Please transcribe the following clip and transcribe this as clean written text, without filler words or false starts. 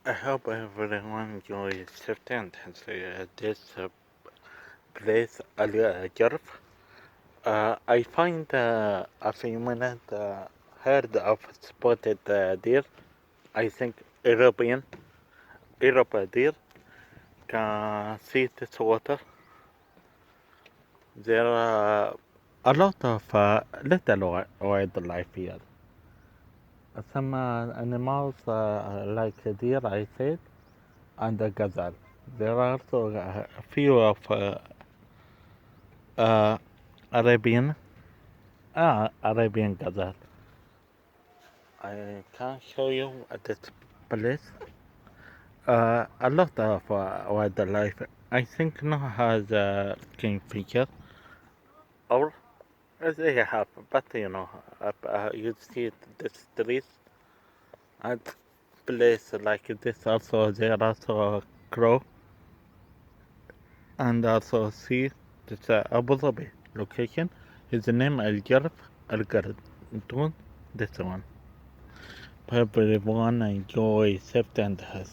I hope everyone enjoys September. This place Al Jarf. I find a few minutes heard of spotted deer. I think Europe deer can see this water. There are a lot of little wildlife here. Some animals like deer, I said, and the gazelle. There are also a few of uh, Arabian Arabian gazelle. I can show you at this place. A lot of wildlife. I think no has a kingfisher or they have, but you see the streets and place like this also. There also a crow and also see this Abu Dhabi location. His name Al Jarf Al Gardoon. This one. Hope everyone enjoy September.